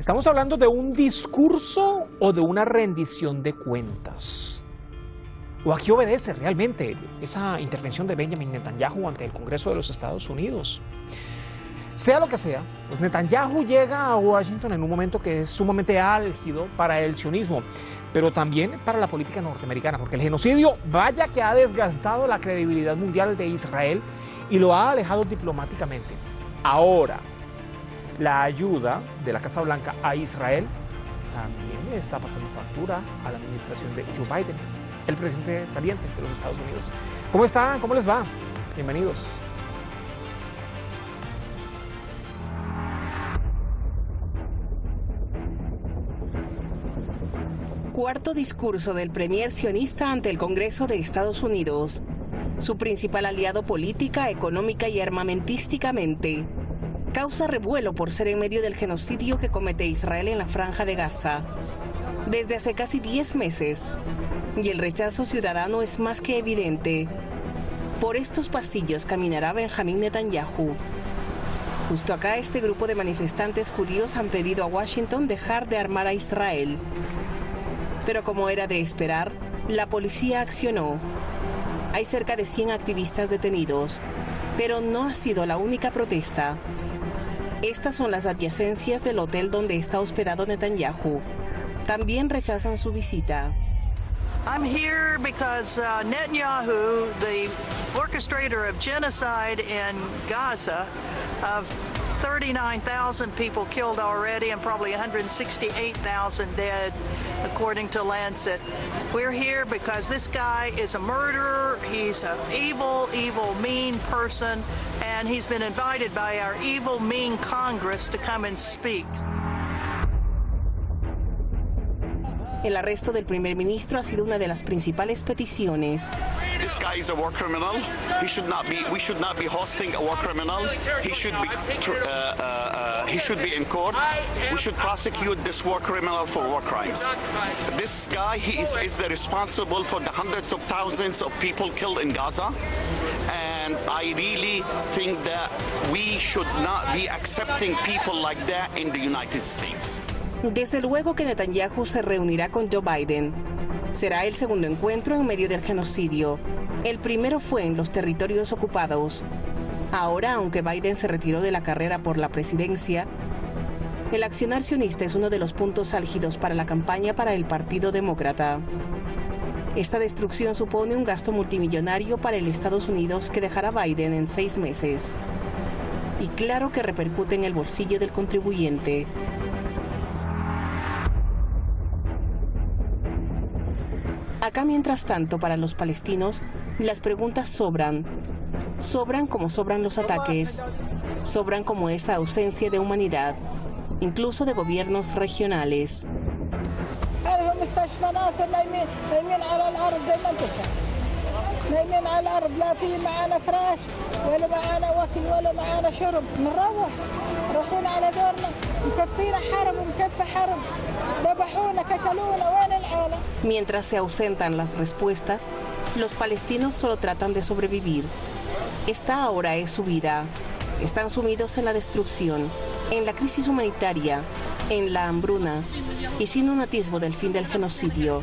¿Estamos hablando de un discurso o de una rendición de cuentas? ¿O a qué obedece realmente esa intervención de Benjamin Netanyahu ante el Congreso de los Estados Unidos? Sea lo que sea, pues Netanyahu llega a Washington en un momento que es sumamente álgido para el sionismo, pero también para la política norteamericana, porque el genocidio, vaya que ha desgastado la credibilidad mundial de Israel y lo ha alejado diplomáticamente. Ahora, la ayuda de la Casa Blanca a Israel también le está pasando factura a la administración de Joe Biden, el presidente saliente de los Estados Unidos. ¿Cómo están? ¿Cómo les va? Bienvenidos. Cuarto discurso del premier sionista ante el Congreso de Estados Unidos, su principal aliado política, económica y armamentísticamente. Causa revuelo por ser en medio del genocidio que comete Israel en la Franja de Gaza desde hace casi 10 meses, y el rechazo ciudadano es más que evidente. Por estos pasillos caminará Benjamin Netanyahu. Justo acá, este grupo de manifestantes judíos han pedido a Washington dejar de armar a Israel. Pero como era de esperar, la policía accionó. Hay cerca de 100 activistas detenidos, pero no ha sido la única protesta. Estas son las adyacencias del hotel donde está hospedado Netanyahu. También rechazan su visita. I'm here because Netanyahu, the orchestrator of genocide in Gaza, of 39,000 people killed already and probably 168,000 dead, according to Lancet. We're here because this guy is a murderer, he's an evil, evil, mean person, and he's been invited by our evil, mean Congress to come and speak. El arresto del primer ministro ha sido una de las principales peticiones. This guy is a war criminal. We should not be hosting a war criminal. He should be in court. We should prosecute this war criminal for war crimes. This guy, he is the responsible for the hundreds of thousands of people killed in Gaza. And I really think that we should not be accepting people like that in the United States. Desde luego que Netanyahu se reunirá con Joe Biden. Será el segundo encuentro en medio del genocidio. El primero fue en los territorios ocupados. Ahora, aunque Biden se retiró de la carrera por la presidencia, el accionar sionista es uno de los puntos álgidos para la campaña para el Partido Demócrata. Esta destrucción supone un gasto multimillonario para el Estados Unidos que dejará Biden en 6 meses. Y claro que repercute en el bolsillo del contribuyente. Acá, mientras tanto, para los palestinos, las preguntas sobran. Sobran como sobran los ataques. Sobran como esta ausencia de humanidad, incluso de gobiernos regionales. Mientras se ausentan las respuestas, los palestinos solo tratan de sobrevivir. Esta ahora es su vida. Están sumidos en la destrucción, en la crisis humanitaria, en la hambruna y sin un atisbo del fin del genocidio.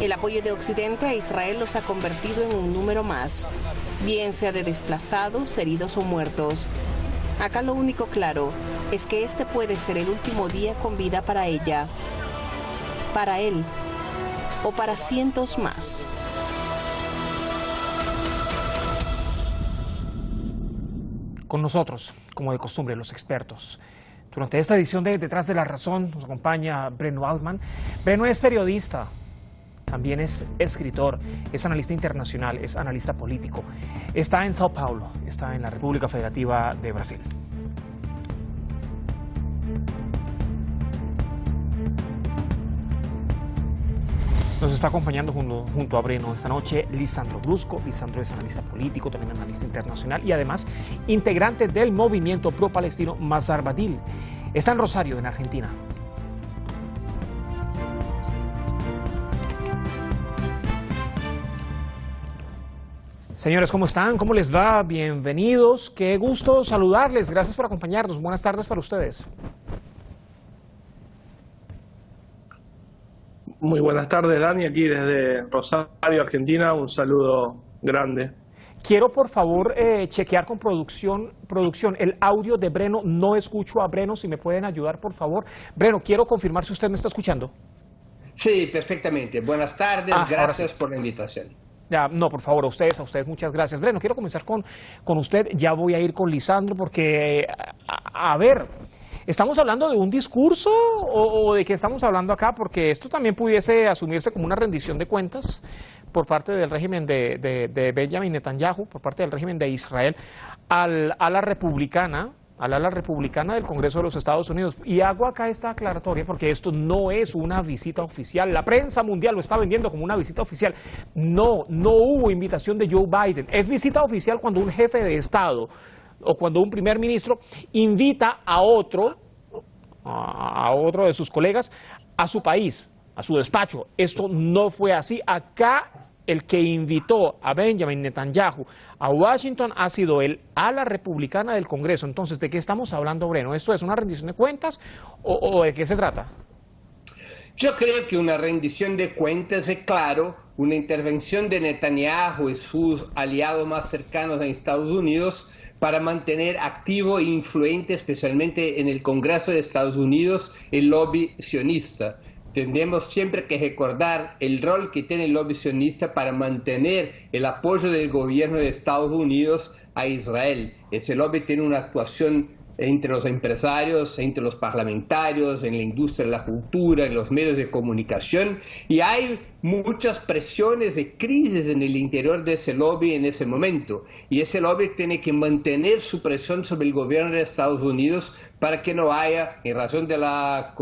El apoyo de Occidente a Israel los ha convertido en un número más, bien sea de desplazados, heridos o muertos. Acá lo único claro es que este puede ser el último día con vida para ella, para él o para cientos más. Con nosotros, como de costumbre, los expertos. Durante esta edición de Detrás de la Razón nos acompaña Breno Altman. Breno es periodista, también es escritor, es analista internacional, es analista político. Está en Sao Paulo, está en la República Federativa de Brasil. Nos está acompañando junto a Breno esta noche Lisandro Brusco. Lisandro es analista político, también analista internacional y además integrante del movimiento pro-palestino Mazar Badil. Está en Rosario, en Argentina. Señores, ¿cómo están? ¿Cómo les va? Bienvenidos. Qué gusto saludarles. Gracias por acompañarnos. Buenas tardes para ustedes. Muy buenas tardes, Dani, aquí desde Rosario, Argentina. Un saludo grande. Quiero, por favor, chequear con producción, el audio de Breno. No escucho a Breno, si me pueden ayudar, por favor. Breno, quiero confirmar si usted me está escuchando. Sí, perfectamente. Buenas tardes, gracias por la invitación. Ya, no, por favor, a ustedes muchas gracias. Breno, quiero comenzar con usted, ya voy a ir con Lisandro, porque, a ver, ¿estamos hablando de un discurso o de qué estamos hablando acá? Porque esto también pudiese asumirse como una rendición de cuentas por parte del régimen de Benjamin Netanyahu, por parte del régimen de Israel, al ala republicana del Congreso de los Estados Unidos. Y hago acá esta aclaratoria porque esto no es una visita oficial. La prensa mundial lo está vendiendo como una visita oficial. No hubo invitación de Joe Biden. Es visita oficial cuando un jefe de Estado o cuando un primer ministro invita a otro de sus colegas a su país, a su despacho. Esto no fue así. Acá el que invitó a Benjamin Netanyahu a Washington ha sido el ala republicana del Congreso. Entonces, ¿de qué estamos hablando, Breno? ¿Esto es una rendición de cuentas o de qué se trata? Yo creo que una rendición de cuentas es, claro, una intervención de Netanyahu y sus aliados más cercanos en Estados Unidos para mantener activo e influente, especialmente en el Congreso de Estados Unidos, el lobby sionista. Tenemos siempre que recordar el rol que tiene el lobby sionista para mantener el apoyo del gobierno de Estados Unidos a Israel. Ese lobby tiene una actuación entre los empresarios, entre los parlamentarios, en la industria de la cultura, en los medios de comunicación, y hay muchas presiones de crisis en el interior de ese lobby en ese momento, y ese lobby tiene que mantener su presión sobre el gobierno de Estados Unidos para que no haya, en razón de la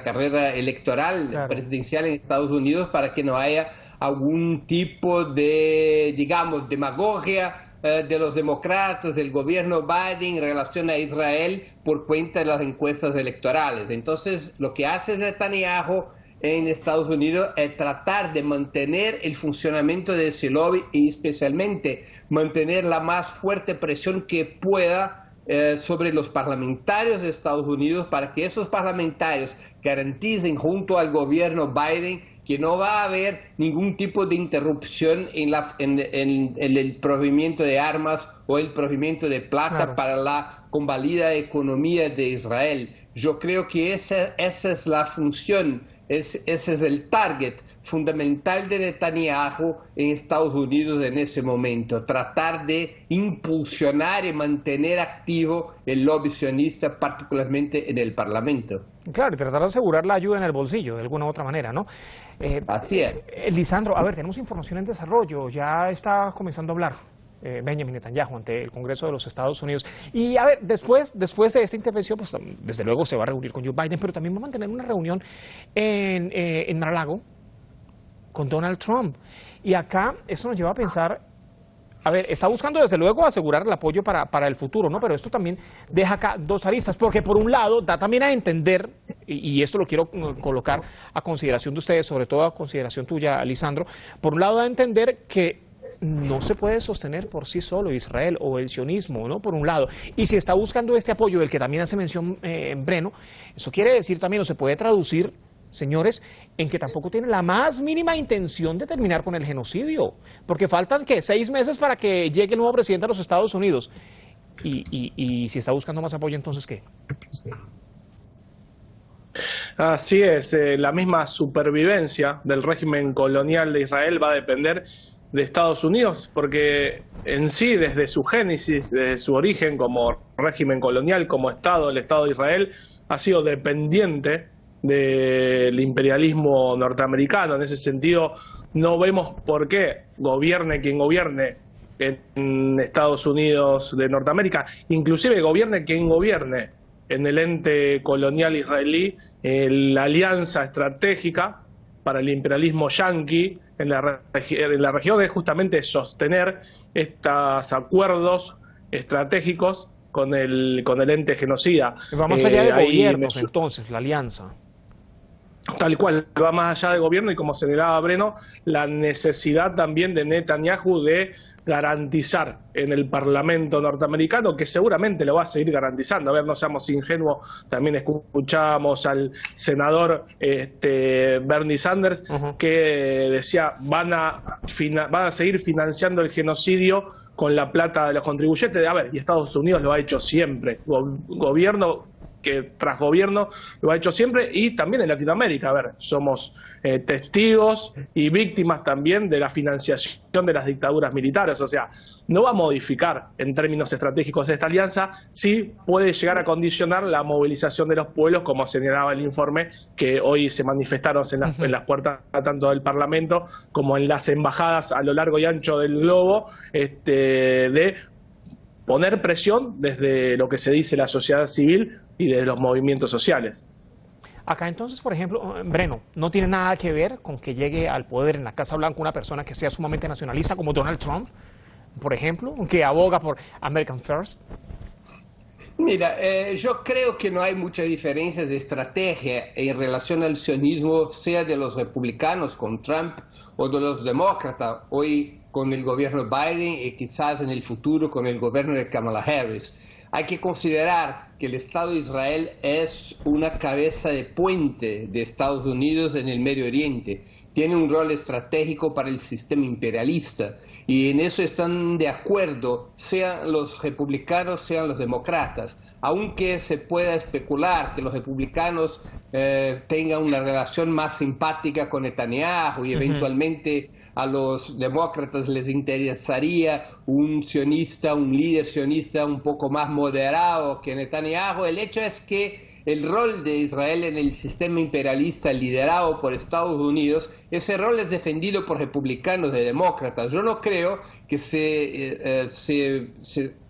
carrera electoral presidencial en Estados Unidos, para que no haya algún tipo de, digamos, demagogia de los demócratas, del gobierno Biden en relación a Israel por cuenta de las encuestas electorales. Entonces, lo que hace Netanyahu en Estados Unidos es tratar de mantener el funcionamiento de ese lobby y especialmente mantener la más fuerte presión que pueda sobre los parlamentarios de Estados Unidos para que esos parlamentarios garanticen junto al gobierno Biden que no va a haber ningún tipo de interrupción en el provimiento de armas o el provimiento de plata para la convalida economía de Israel. Yo creo que esa es la función, ese es el target fundamental de Netanyahu en Estados Unidos en ese momento, tratar de impulsionar y mantener activo el lobby sionista, particularmente en el Parlamento. Claro, y tratar de asegurar la ayuda en el bolsillo, de alguna u otra manera, ¿no? Así es. Lisandro, a ver, tenemos información en desarrollo, ya está comenzando a hablar Benjamin Netanyahu ante el Congreso de los Estados Unidos. Y a ver, después de esta intervención, pues desde luego se va a reunir con Joe Biden, pero también va a mantener una reunión en Mar-a-Lago con Donald Trump. Y acá eso nos lleva a pensar, a ver, está buscando desde luego asegurar el apoyo para el futuro, ¿no? Pero esto también deja acá dos aristas, porque por un lado da también a entender, y esto lo quiero colocar a consideración de ustedes, sobre todo a consideración tuya, Lisandro, por un lado da a entender que no se puede sostener por sí solo Israel o el sionismo, ¿no? Por un lado. Y si está buscando este apoyo del que también hace mención Breno, eso quiere decir también, o se puede traducir, señores, en que tampoco tiene la más mínima intención de terminar con el genocidio, porque faltan, ¿qué?, 6 meses para que llegue el nuevo presidente de los Estados Unidos. Y si está buscando más apoyo, entonces, ¿qué? Así es, la misma supervivencia del régimen colonial de Israel va a depender de Estados Unidos, porque en sí, desde su génesis, desde su origen como régimen colonial, como Estado, el Estado de Israel ha sido dependiente del imperialismo norteamericano. En ese sentido, no vemos por qué gobierne quien gobierne en Estados Unidos de Norteamérica, inclusive gobierne quien gobierne en el ente colonial israelí, la alianza estratégica para el imperialismo yanqui en la región es justamente sostener estos acuerdos estratégicos con el ente genocida. Va más allá de gobiernos, entonces, la alianza. tal cual, va más allá del gobierno y como señalaba Breno, la necesidad también de Netanyahu de garantizar en el Parlamento norteamericano, que seguramente lo va a seguir garantizando. A ver, no seamos ingenuos, también escuchábamos al senador Bernie Sanders que decía van a seguir financiando el genocidio con la plata de los contribuyentes. A ver, y Estados Unidos lo ha hecho siempre, gobierno que tras gobierno lo ha hecho siempre, y también en Latinoamérica. A ver, somos testigos y víctimas también de la financiación de las dictaduras militares. O sea, no va a modificar en términos estratégicos esta alianza, sí puede llegar a condicionar la movilización de los pueblos, como señalaba el informe, que hoy se manifestaron en las puertas tanto del Parlamento como en las embajadas a lo largo y ancho del globo, de poner presión desde lo que se dice la sociedad civil y desde los movimientos sociales. Acá entonces, por ejemplo, Breno, no tiene nada que ver con que llegue al poder en la Casa Blanca una persona que sea sumamente nacionalista como Donald Trump, por ejemplo, que aboga por American First. Mira, yo creo que no hay muchas diferencias de estrategia en relación al sionismo, sea de los republicanos con Trump o de los demócratas, hoy con el gobierno Biden y quizás en el futuro con el gobierno de Kamala Harris. Hay que considerar que el Estado de Israel es una cabeza de puente de Estados Unidos en el Medio Oriente. Tiene un rol estratégico para el sistema imperialista y en eso están de acuerdo, sean los republicanos, sean los demócratas. Aunque se pueda especular que los republicanos tengan una relación más simpática con Netanyahu y eventualmente a los demócratas les interesaría un sionista, un líder sionista un poco más moderado que Netanyahu, el hecho es que el rol de Israel en el sistema imperialista liderado por Estados Unidos, ese rol es defendido por republicanos y demócratas. Yo no creo que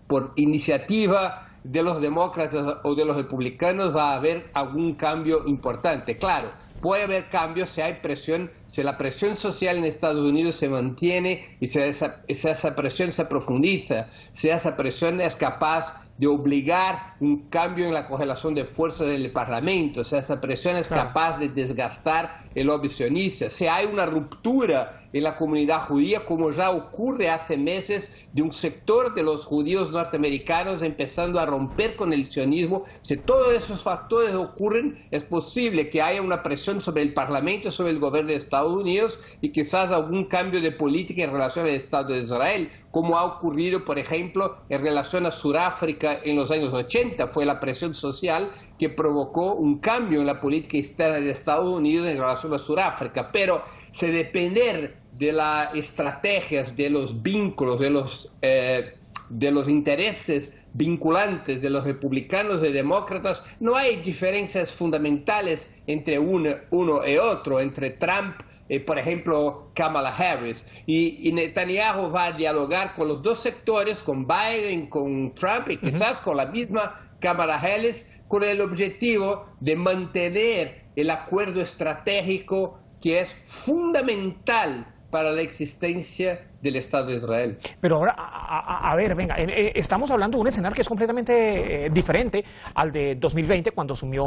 por iniciativa de los demócratas o de los republicanos va a haber algún cambio importante. Claro, puede haber cambios si hay presión, si la presión social en Estados Unidos se mantiene y si esa presión se profundiza, si esa presión es capaz de obligar un cambio en la correlación de fuerzas del Parlamento, si esa presión es capaz de desgastar el lobby sionista, si hay una ruptura en la comunidad judía, como ya ocurre hace meses, de un sector de los judíos norteamericanos empezando a romper con el sionismo. Si todos esos factores ocurren, es posible que haya una presión sobre el Parlamento, sobre el gobierno de Estados Unidos y quizás algún cambio de política en relación al Estado de Israel, como ha ocurrido, por ejemplo, en relación a Sudáfrica en los años 80. Fue la presión social que provocó un cambio en la política externa de Estados Unidos en relación a Sudáfrica. Pero si depender de las estrategias, de los vínculos, de los intereses vinculantes de los republicanos y demócratas, no hay diferencias fundamentales entre uno y otro, entre Trump y, por ejemplo, Kamala Harris. Y Netanyahu va a dialogar con los dos sectores, con Biden, con Trump y quizás con la misma Kamala Harris, con el objetivo de mantener el acuerdo estratégico que es fundamental para la existencia del Estado de Israel. Pero ahora, a ver, venga, estamos hablando de un escenario que es completamente diferente al de 2020 cuando asumió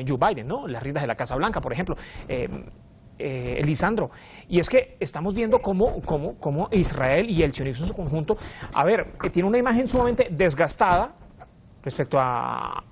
Joe Biden, ¿no? Las riendas de la Casa Blanca, por ejemplo. Lisandro, y es que estamos viendo cómo Israel y el sionismo en su conjunto, a ver, tiene una imagen sumamente desgastada respecto a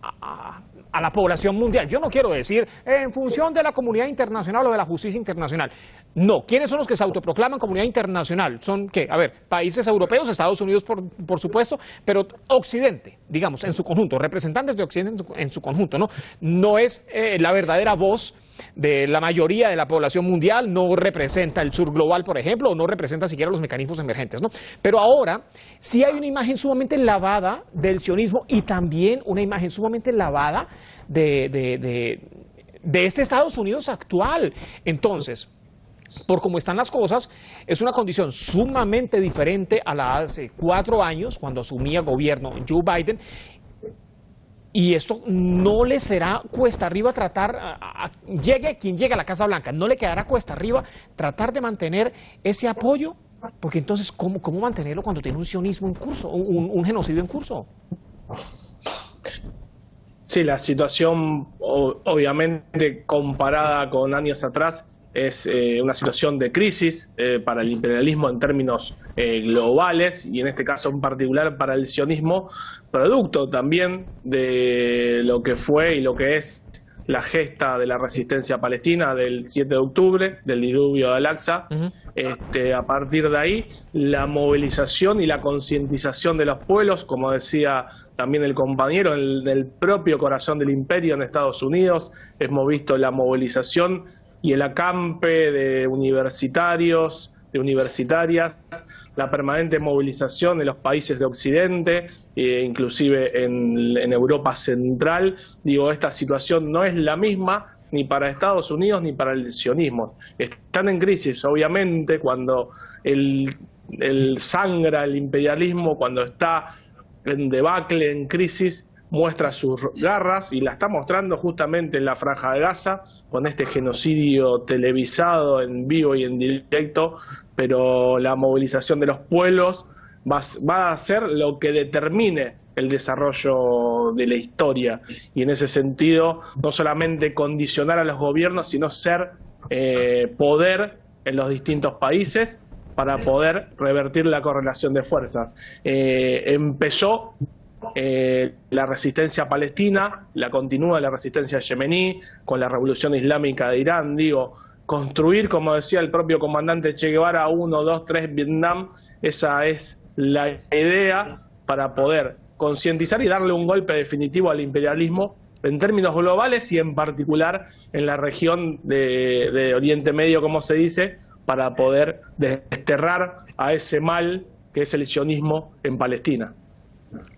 la población mundial. Yo no quiero decir en función de la comunidad internacional o de la justicia internacional. No. ¿Quiénes son los que se autoproclaman comunidad internacional? Son, ¿qué? A ver, países europeos, Estados Unidos por supuesto, pero Occidente, digamos, en su conjunto, representantes de Occidente en su conjunto, ¿no? No es la verdadera voz de la mayoría de la población mundial, no representa el sur global, por ejemplo, o no representa siquiera los mecanismos emergentes, ¿no? Pero ahora sí hay una imagen sumamente lavada del sionismo y también una imagen sumamente lavada de este Estados Unidos actual. Entonces, por cómo están las cosas, es una condición sumamente diferente a la de hace 4 años, cuando asumía gobierno Joe Biden. Y esto no le será cuesta arriba tratar, llegue quien llegue a la Casa Blanca, no le quedará cuesta arriba tratar de mantener ese apoyo, porque entonces, ¿cómo mantenerlo cuando tiene un sionismo en curso, un genocidio en curso? Sí, la situación, obviamente, comparada con años atrás, es una situación de crisis para el imperialismo en términos globales y en este caso en particular para el sionismo, producto también de lo que fue y lo que es la gesta de la resistencia palestina del 7 de octubre, del diluvio de Al-Aqsa. A partir de ahí, la movilización y la concientización de los pueblos, como decía también el compañero, del propio corazón del imperio en Estados Unidos. Hemos visto la movilización y el acampe de universitarios, de universitarias, la permanente movilización en los países de Occidente, inclusive en Europa Central. Digo, esta situación no es la misma ni para Estados Unidos ni para el sionismo. Están en crisis, obviamente, cuando el sangra el imperialismo, cuando está en debacle, en crisis, muestra sus garras y la está mostrando justamente en la Franja de Gaza, con este genocidio televisado en vivo y en directo, pero la movilización de los pueblos va a ser lo que determine el desarrollo de la historia, y en ese sentido no solamente condicionar a los gobiernos, sino ser poder en los distintos países para poder revertir la correlación de fuerzas. Empezó la resistencia palestina, la continúa la resistencia yemení, con la revolución islámica de Irán. Digo, construir, como decía el propio comandante Che Guevara, 1, 2, 3 Vietnam, esa es la idea para poder concientizar y darle un golpe definitivo al imperialismo en términos globales y en particular en la región de Oriente Medio, como se dice, para poder desterrar a ese mal que es el sionismo en Palestina.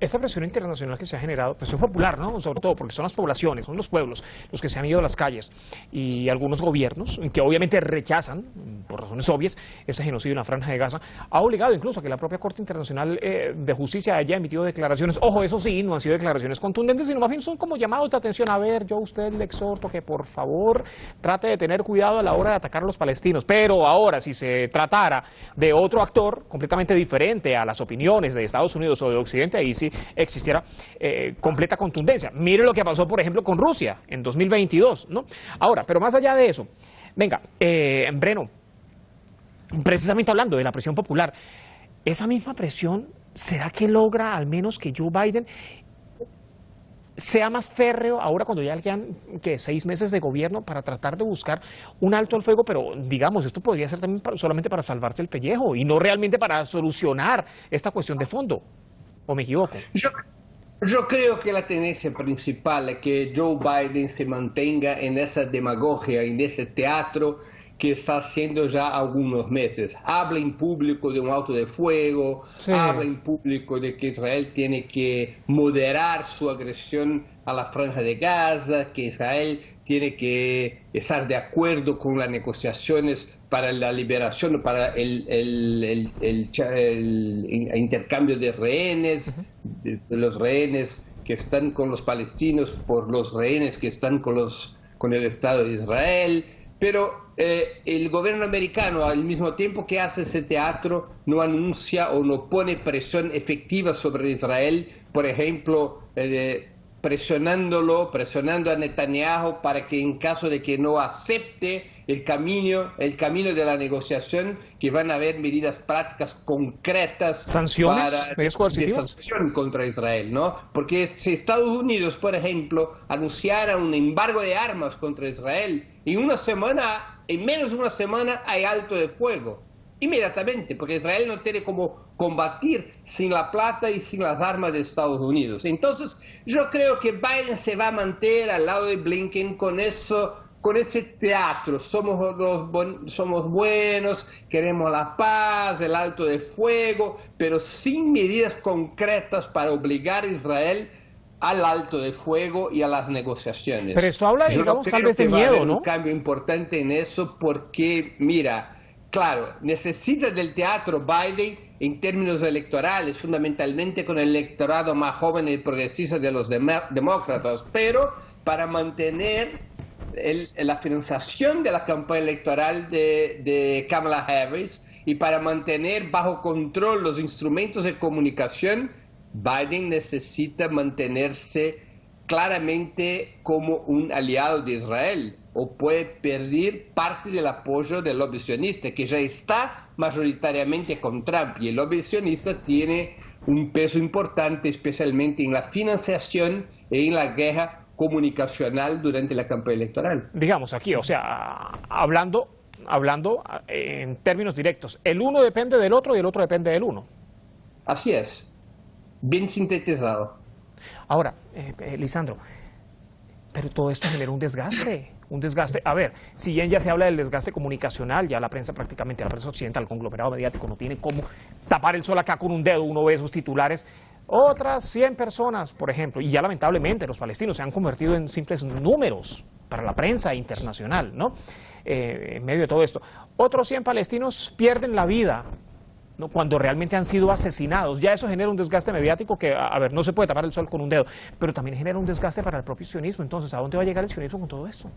Esta presión internacional que se ha generado, presión popular, ¿no? Sobre todo porque son las poblaciones, son los pueblos los que se han ido a las calles, y algunos gobiernos que obviamente rechazan, por razones obvias, ese genocidio en la Franja de Gaza, ha obligado incluso a que la propia Corte Internacional de Justicia haya emitido declaraciones. Ojo, eso sí, no han sido declaraciones contundentes, sino más bien son como llamados de atención. A ver, yo a usted le exhorto que por favor trate de tener cuidado a la hora de atacar a los palestinos. Pero ahora, si se tratara de otro actor completamente diferente a las opiniones de Estados Unidos o de Occidente, ahí sí existiera completa contundencia. Mire lo que pasó, por ejemplo, con Rusia en 2022, ¿no? Ahora, pero más allá de eso, venga, Breno, precisamente hablando de la presión popular, esa misma presión, ¿será que logra al menos que Joe Biden sea más férreo ahora cuando ya le quedan 6 meses de gobierno para tratar de buscar un alto al fuego? Pero digamos, esto podría ser también solamente para salvarse el pellejo y no realmente para solucionar esta cuestión de fondo. ¿O me equivoco? Yo creo que la tendencia principal es que Joe Biden se mantenga en esa demagogia, en ese teatro que está haciendo ya algunos meses. Habla en público de un alto de fuego, sí. Habla en público de que Israel tiene que moderar su agresión a la Franja de Gaza, que Israel tiene que estar de acuerdo con las negociaciones para la liberación, para el intercambio de rehenes, de los rehenes que están con los palestinos por los rehenes que están con el Estado de Israel. Pero el gobierno americano, al mismo tiempo que hace ese teatro, no anuncia o no pone presión efectiva sobre Israel, por ejemplo, presionando a Netanyahu para que en caso de que no acepte el camino de la negociación, que van a haber medidas prácticas concretas, sanciones, de sanción contra Israel, ¿no? Porque si Estados Unidos, por ejemplo, anunciara un embargo de armas contra Israel, en menos de una semana hay alto de fuego. Inmediatamente, porque Israel no tiene cómo combatir sin la plata y sin las armas de Estados Unidos. Entonces, yo creo que Biden se va a mantener al lado de Blinken con ese teatro. Somos buenos, queremos la paz, el alto de fuego, pero sin medidas concretas para obligar a Israel al alto de fuego y a las negociaciones. Pero eso habla, digamos, tal vez de miedo, ¿no? Un cambio importante en eso porque, mira, claro, necesita del teatro Biden en términos electorales, fundamentalmente con el electorado más joven y progresista de los demócratas, pero para mantener la financiación de la campaña electoral de Kamala Harris y para mantener bajo control los instrumentos de comunicación, Biden necesita mantenerse claramente como un aliado de Israel o puede perder parte del apoyo del lobby sionista, que ya está mayoritariamente con Trump, y el lobby sionista tiene un peso importante, especialmente en la financiación y en la guerra comunicacional durante la campaña electoral. Digamos aquí, o sea, hablando en términos directos, el uno depende del otro y el otro depende del uno. Así es, bien sintetizado. Ahora, Lisandro, pero todo esto genera un desgaste. A ver, si bien ya se habla del desgaste comunicacional, ya la prensa prácticamente, la prensa occidental, el conglomerado mediático no tiene cómo tapar el sol acá con un dedo, uno ve esos titulares. Otras 100 personas, por ejemplo, y ya lamentablemente los palestinos se han convertido en simples números para la prensa internacional, ¿no? En medio de todo esto. Otros 100 palestinos pierden la vida, ¿no?, cuando realmente han sido asesinados. Ya eso genera un desgaste mediático que, a ver, no se puede tapar el sol con un dedo, pero también genera un desgaste para el propio sionismo. Entonces, ¿a dónde va a llegar el sionismo con todo esto?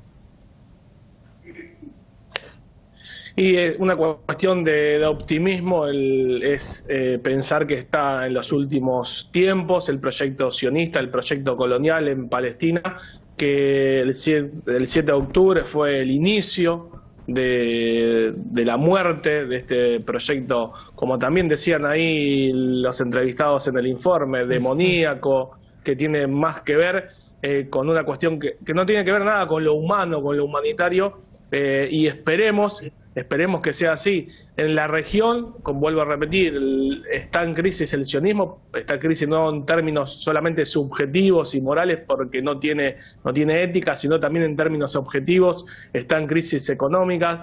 Y una cuestión de optimismo es pensar que está en los últimos tiempos el proyecto sionista, el proyecto colonial en Palestina, que el 7 de octubre fue el inicio de la muerte de este proyecto, como también decían ahí los entrevistados en el informe, demoníaco, que tiene más que ver con una cuestión que no tiene que ver nada con lo humano, con lo humanitario, y esperemos que sea así. En la región, como vuelvo a repetir, está en crisis el sionismo, está en crisis no en términos solamente subjetivos y morales, porque no tiene ética, sino también en términos objetivos, está en crisis económicas.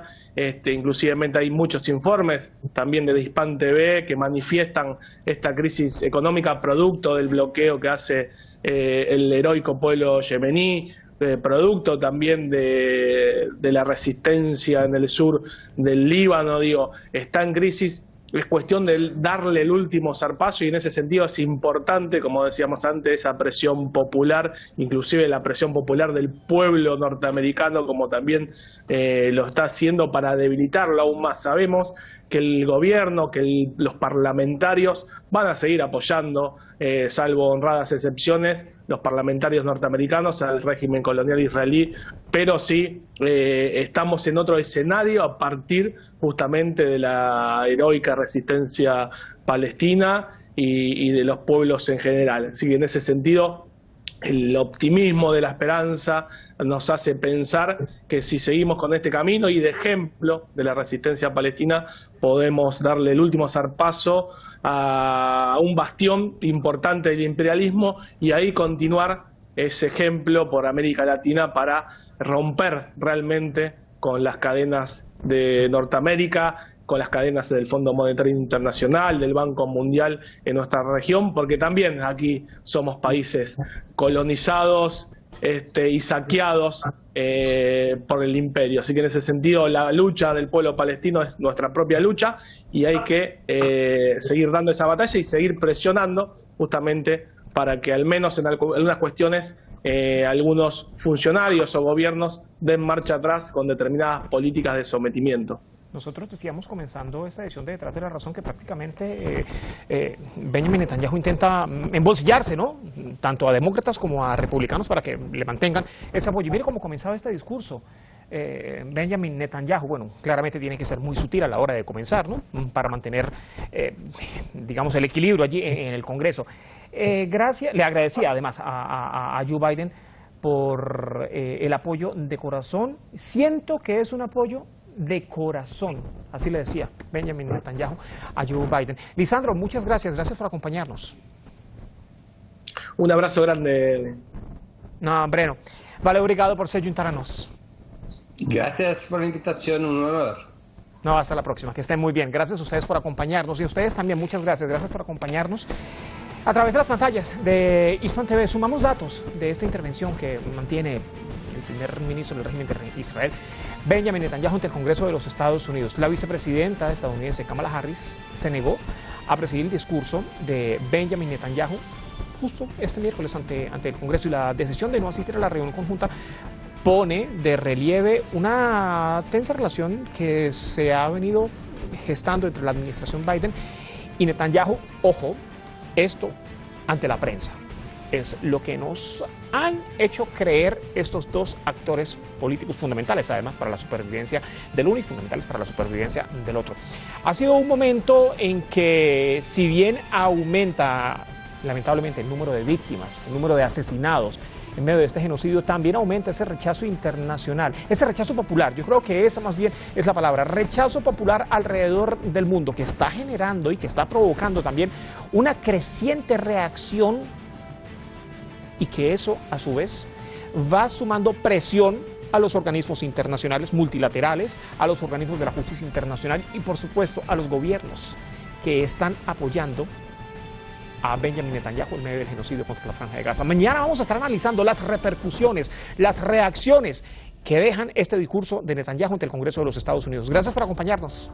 Inclusivamente hay muchos informes también de Hispan TV que manifiestan esta crisis económica producto del bloqueo que hace el heroico pueblo yemení, producto también de la resistencia en el sur del Líbano. Digo, está en crisis, es cuestión de darle el último zarpazo, y en ese sentido es importante, como decíamos antes, esa presión popular, inclusive la presión popular del pueblo norteamericano, como también lo está haciendo para debilitarlo aún más. Sabemos que el gobierno, que los parlamentarios van a seguir apoyando, salvo honradas excepciones, los parlamentarios norteamericanos al régimen colonial israelí, pero sí estamos en otro escenario a partir justamente de la heroica resistencia palestina y de los pueblos en general. Así que en ese sentido, el optimismo de la esperanza nos hace pensar que si seguimos con este camino y de ejemplo de la resistencia palestina, podemos darle el último zarpazo a un bastión importante del imperialismo y ahí continuar ese ejemplo por América Latina para romper realmente con las cadenas de Norteamérica, con las cadenas del Fondo Monetario Internacional, del Banco Mundial en nuestra región, porque también aquí somos países colonizados y saqueados por el imperio. Así que en ese sentido la lucha del pueblo palestino es nuestra propia lucha y hay que seguir dando esa batalla y seguir presionando justamente para que al menos en algunas cuestiones algunos funcionarios o gobiernos den marcha atrás con determinadas políticas de sometimiento. Nosotros decíamos comenzando esta edición de Detrás de la Razón que prácticamente Benjamin Netanyahu intenta embolsillarse, ¿no?, tanto a demócratas como a republicanos para que le mantengan ese apoyo. Y mire cómo comenzaba este discurso. Benjamin Netanyahu, bueno, claramente tiene que ser muy sutil a la hora de comenzar, ¿no?, para mantener, digamos, el equilibrio allí en el Congreso. Le agradecía además a Joe Biden por el apoyo de corazón. Siento que es un apoyo de corazón, así le decía Benjamin Netanyahu a Joe Biden. Lisandro, muchas gracias por acompañarnos. Un abrazo grande. No, Breno. Vale, obrigado por ser juntar a nos. Gracias por la invitación, un honor. No, hasta la próxima, que estén muy bien. Gracias a ustedes por acompañarnos y a ustedes también muchas gracias por acompañarnos a través de las pantallas de Hispan TV. Sumamos datos de esta intervención que mantiene el primer ministro del régimen de Israel, Benjamin Netanyahu, ante el Congreso de los Estados Unidos. La vicepresidenta estadounidense Kamala Harris se negó a presidir el discurso de Benjamin Netanyahu justo este miércoles ante el Congreso, y la decisión de no asistir a la reunión conjunta pone de relieve una tensa relación que se ha venido gestando entre la administración Biden y Netanyahu. Ojo, esto ante la prensa. es lo que nos han hecho creer estos dos actores políticos fundamentales, además para la supervivencia del uno y fundamentales para la supervivencia del otro. Ha sido un momento en que, si bien aumenta lamentablemente el número de víctimas, el número de asesinados en medio de este genocidio, también aumenta ese rechazo internacional, ese rechazo popular. Yo creo que esa más bien es la palabra, rechazo popular alrededor del mundo, que está generando y que está provocando también una creciente reacción, y que eso a su vez va sumando presión a los organismos internacionales multilaterales, a los organismos de la justicia internacional y por supuesto a los gobiernos que están apoyando a Benjamin Netanyahu en medio del genocidio contra la Franja de Gaza. Mañana vamos a estar analizando las repercusiones, las reacciones que dejan este discurso de Netanyahu ante el Congreso de los Estados Unidos. Gracias por acompañarnos.